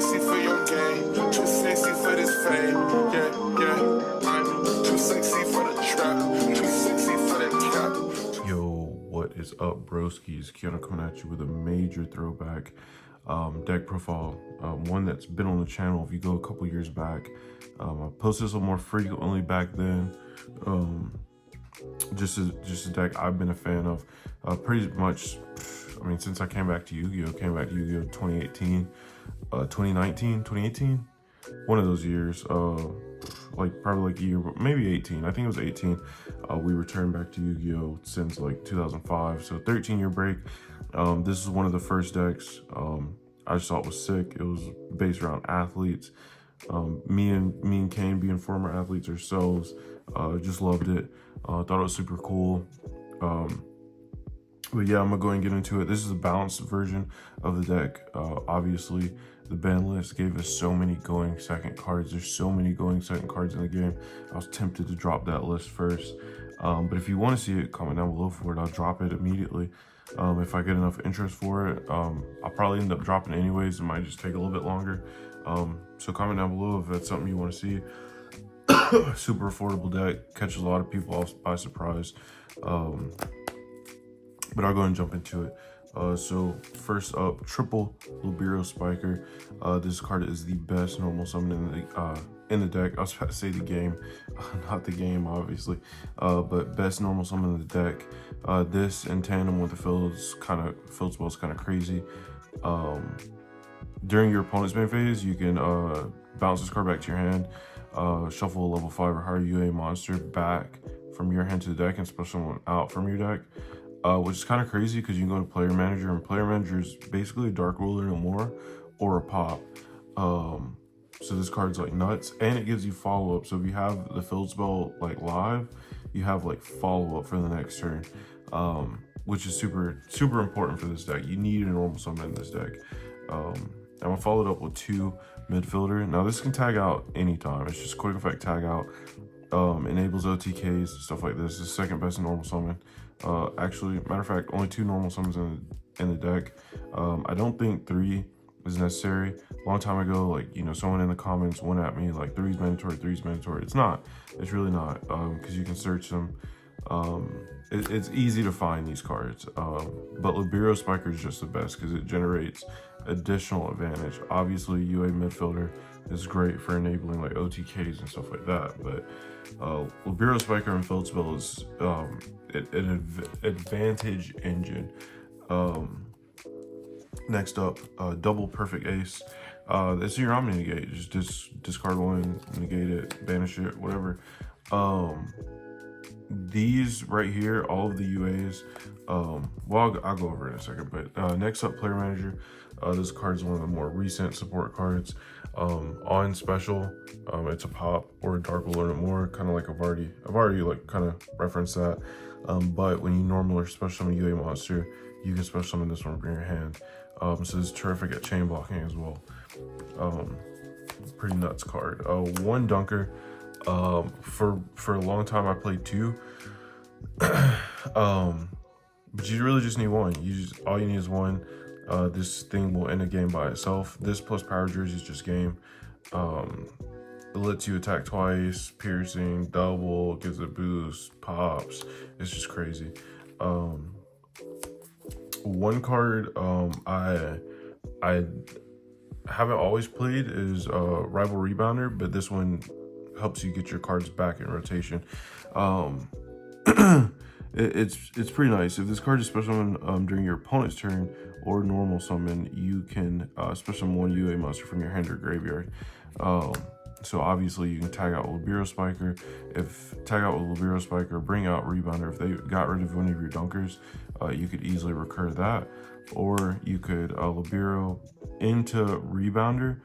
sexy for your game, too sexy for this fame. Yeah, I'm too sexy for the trap, too sexy for that cap. Yo, what is up, broskiis? Keanu coming at you with a major throwback deck profile, one that's been on the channel if you go a couple years back. I posted this a little more frequently back then. Just a deck I've been a fan of pretty much, I mean, since I came back to Yugioh. 2018, 2019, 2018, one of those years, like probably like a year, but maybe 18. I think it was 18. We returned back to Yugioh since like 2005, so 13-year break. This is one of the first decks. I just thought it was sick. It was based around athletes. Me and Kane being former athletes ourselves, just loved it. Thought it was super cool. But yeah, I'm gonna go ahead and get into it. This is a balanced version of the deck. Obviously, the ban list gave us so many going second cards. There's so many going second cards in the game. I was tempted to drop that list first. But if you want to see it, comment down below for it. I'll drop it immediately. If I get enough interest for it, I'll probably end up dropping it anyways. It might just take a little bit longer. So comment down below if that's something you want to see. Super affordable deck, catches a lot of people off by surprise. But I'll go and jump into it. So first up, triple Yoooo Spiker. This card is the best normal summon in the deck. I was about to say the game, not the game, obviously, but best normal summon in the deck. This in tandem with the field spell is kind of crazy. During your opponent's main phase, you can bounce this card back to your hand, shuffle a level 5 or higher UA monster back from your hand to the deck, and special someone out from your deck. Which is kind of crazy because you can go to player manager, and player manager is basically a dark ruler no more or a pop. So this card's like nuts, and it gives you follow-up. So if you have the field spell like live, you have like follow-up for the next turn, which is super important for this deck. You need a normal summon in this deck. I'm gonna follow it up with 2 midfielder. Now this can tag out anytime. It's just quick effect tag out. Enables OTKs, stuff like this. It's the second best in normal summon. Actually, matter of fact, only 2 normal summons in the deck. I don't think 3 is necessary. A long time ago, like, you know, someone in the comments went at me like 3's mandatory, 3's mandatory. It's not. It's really not, because you can search them. It's easy to find these cards. But Yoooo Spiker is just the best because it generates additional advantage. Obviously, UA midfielder is great for enabling like OTKs and stuff like that, but Yoooo Spiker and field spell is an advantage engine. Next up, double perfect ace. It's your Omni negate. Just discard 1, negate it, banish it, whatever. These right here, all of the UAs, well, I'll go over it in a second, but next up, player manager. This card is one of the more recent support cards. On special, it's a pop or a dark ruler more, kind of like I've already like kind of referenced that. But when you normal or special summon a UA monster, you can special summon this one from your hand. So it's terrific at chain blocking as well. Pretty nuts card. 1 dunker. For a long time I played 2. But you really just need 1. All you need is 1. This thing will end a game by itself. This plus power jersey is just game. It lets you attack twice, piercing, double, gives a boost, pops. It's just crazy. 1 card I haven't always played is Rival Rebounder, but this one helps you get your cards back in rotation. It's pretty nice. If this card is special summon during your opponent's turn or normal summon, you can special summon 1 UA monster from your hand or graveyard. So obviously you can tag out with Yoooo Spiker. If tag out with Yoooo Spiker, bring out Rebounder. If they got rid of one of your dunkers, you could easily recur that, or you could Yoooo into Rebounder.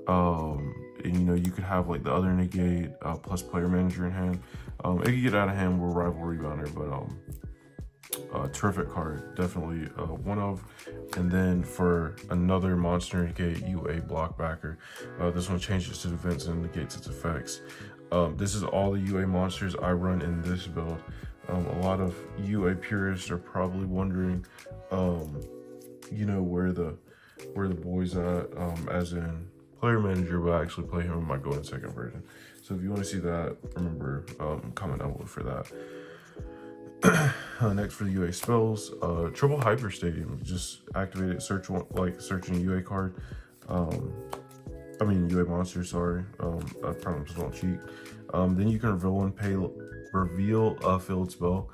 And you know, you could have like the other negate plus player manager in hand. It could get out of hand with Rival Rebounder, but terrific card, definitely one of. And then for another monster negate, UA block backer. This one changes to defense and negates its effects. This is all the UA monsters I run in this build. A lot of UA purists are probably wondering, you know, where the where the boy's at, as in player manager, but I actually play him in my Golden Second version. So if you want to see that, remember, comment down below for that. Next for the UA spells, Triple Hyper Stadium. Just activate it, search one, like searching UA card. I mean UA monster, sorry. I promise don't cheat. Then you can reveal a field spell,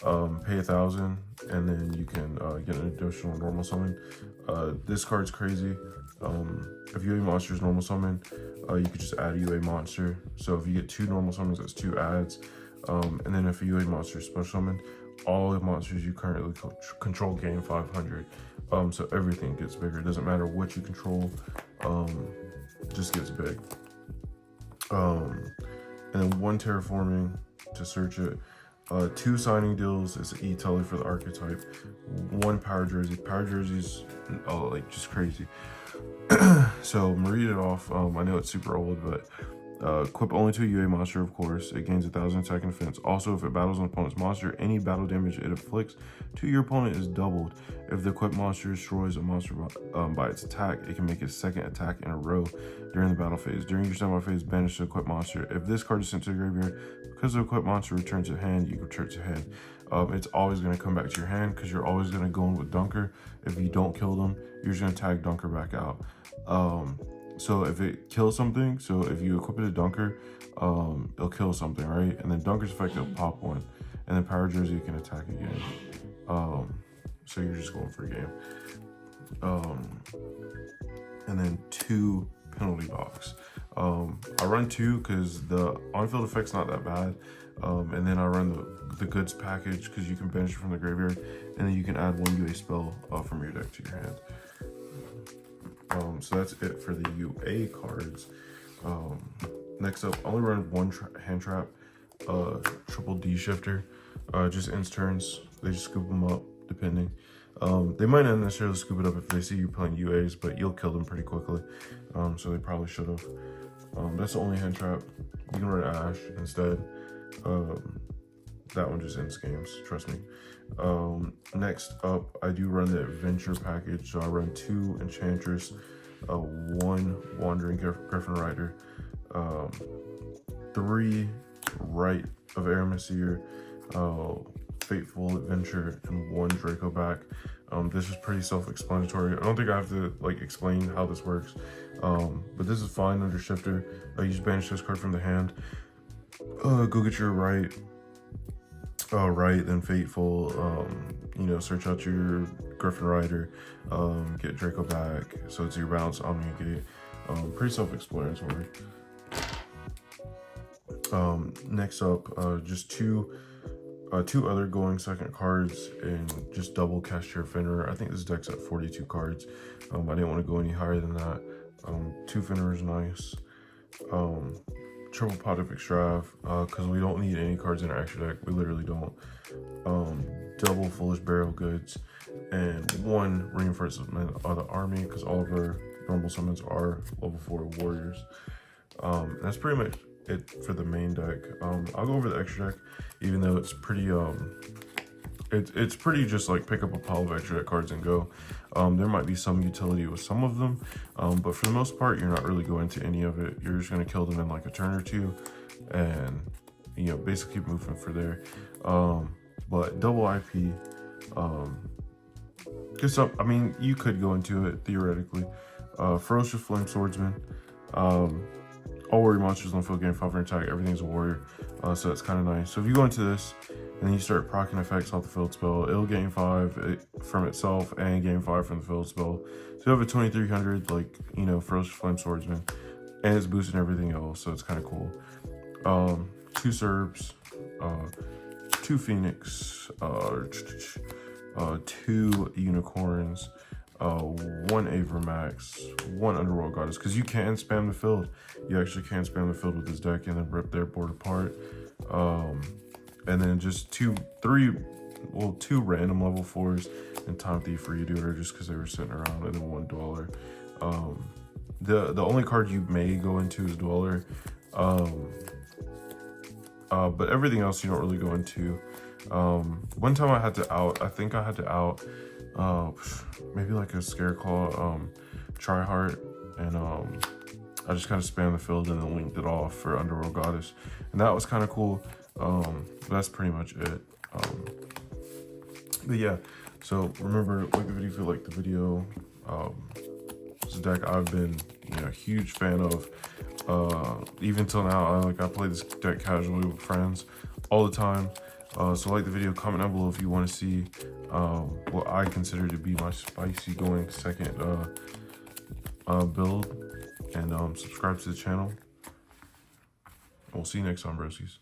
pay 1,000, and then you can get an additional normal summon. This card's crazy. If UA monster is normal summon, you could just add a UA monster. So if you get 2 normal summons, that's 2 adds. And then if a UA monster is special summon, all the monsters you currently control gain 500. So everything gets bigger. It doesn't matter what you control, just gets big. And then 1 terraforming to search it. 2 signing deals is an E-Telly for the archetype. 1 power jersey. Power jerseys, like just crazy. So I'm reading it off. I know it's super old, but equip only to a UA monster, of course. It gains 1,000 attack and defense. Also, if it battles an opponent's monster, any battle damage it inflicts to your opponent is doubled. If the equipped monster destroys a monster by its attack, it can make its 2nd attack in a row during the battle phase. During your standby phase, banish the equipped monster. If this card is sent to the graveyard, because the equipped monster returns to hand, you can return it to hand. It's always going to come back to your hand because you're always going to go in with Dunker. If you don't kill them, you're just going to tag Dunker back out. So if it kills something, so if you equip it to Dunker, it'll kill something, right? And then Dunker's effect, it'll pop 1. And then Power Jersey, you can attack again. So you're just going for a game. And then 2 penalty box. I run 2 because the on-field effect's not that bad. And then I run the goods package because you can banish it from the graveyard. And then you can add 1 UA spell from your deck to your hand. So that's it for the UA cards. Next up, I only run 1 hand trap, triple D shifter. Just ends turns. They just scoop them up, depending. They might not necessarily scoop it up if they see you playing UAs, but you'll kill them pretty quickly. So they probably should have. That's the only hand trap. You can run Ash instead. That one just ends games, trust me. Next up, I do run the adventure package. So I run 2 Enchantress, 1 Wandering Griffin Rider, 3 Rite of Aramasir, Fateful Adventure, and 1 Draco back. This is pretty self-explanatory. I don't think I have to like explain how this works, but this is fine under Shifter. You just banish this card from the hand. Go get your Rite, then Fateful. You know, search out your Griffin Rider, get Draco back. So it's your bounce Omni Gate. Pretty self-explanatory. Next up, just two other going second cards and just double Cashier Finnerer. I think this deck's at 42 cards. I didn't want to go any higher than that. 2 Finnerer is nice. Triple Pontific Extrav, because we don't need any cards in our extra deck. We literally don't. Double Foolish Burial Goods, and 1 Reinforcement of the Army, because all of our normal summons are level 4 warriors. That's pretty much it for the main deck. I'll go over the extra deck, even though it's pretty it's pretty just like pick up a pile of extra deck cards and go. There might be some utility with some of them, but for the most part, you're not really going to any of it. You're just going to kill them in like a turn or 2, and you know, basically keep moving for there. But double IP, good stuff. I mean, you could go into it theoretically. Ferocious Flame Swordsman. All warrior monsters on field gain 500 attack. Everything's a warrior, so that's kind of nice. So if you go into this and then you start proccing effects off the field spell, it'll gain 5 from itself and gain 5 from the field spell. So you have a 2300, like, you know, Ferocious Flame Swordsman, and it's boosting everything else, so it's kind of cool. 2 Serbs, 2 Phoenix, 2 Unicorns, 1 Avermax, 1 Underworld Goddess, because you can spam the field. You actually can spam the field with this deck and then rip their board apart. And then just 2 random level 4s and Time Thief Redoer, just because they were sitting around, and then 1 Dweller. The only card you may go into is Dweller, but everything else you don't really go into. One time I think I had to out maybe like a scare call, try heart, and I just kind of spammed the field and then linked it off for Underworld Goddess, and that was kind of cool. That's pretty much it. But yeah, so remember, like the video if you like the video. This deck I've been, a huge fan of. Even till now, I play this deck casually with friends all the time. So like the video, comment down below if you want to see what I consider to be my spicy going second build, and subscribe to the channel. We'll see you next time, broskies.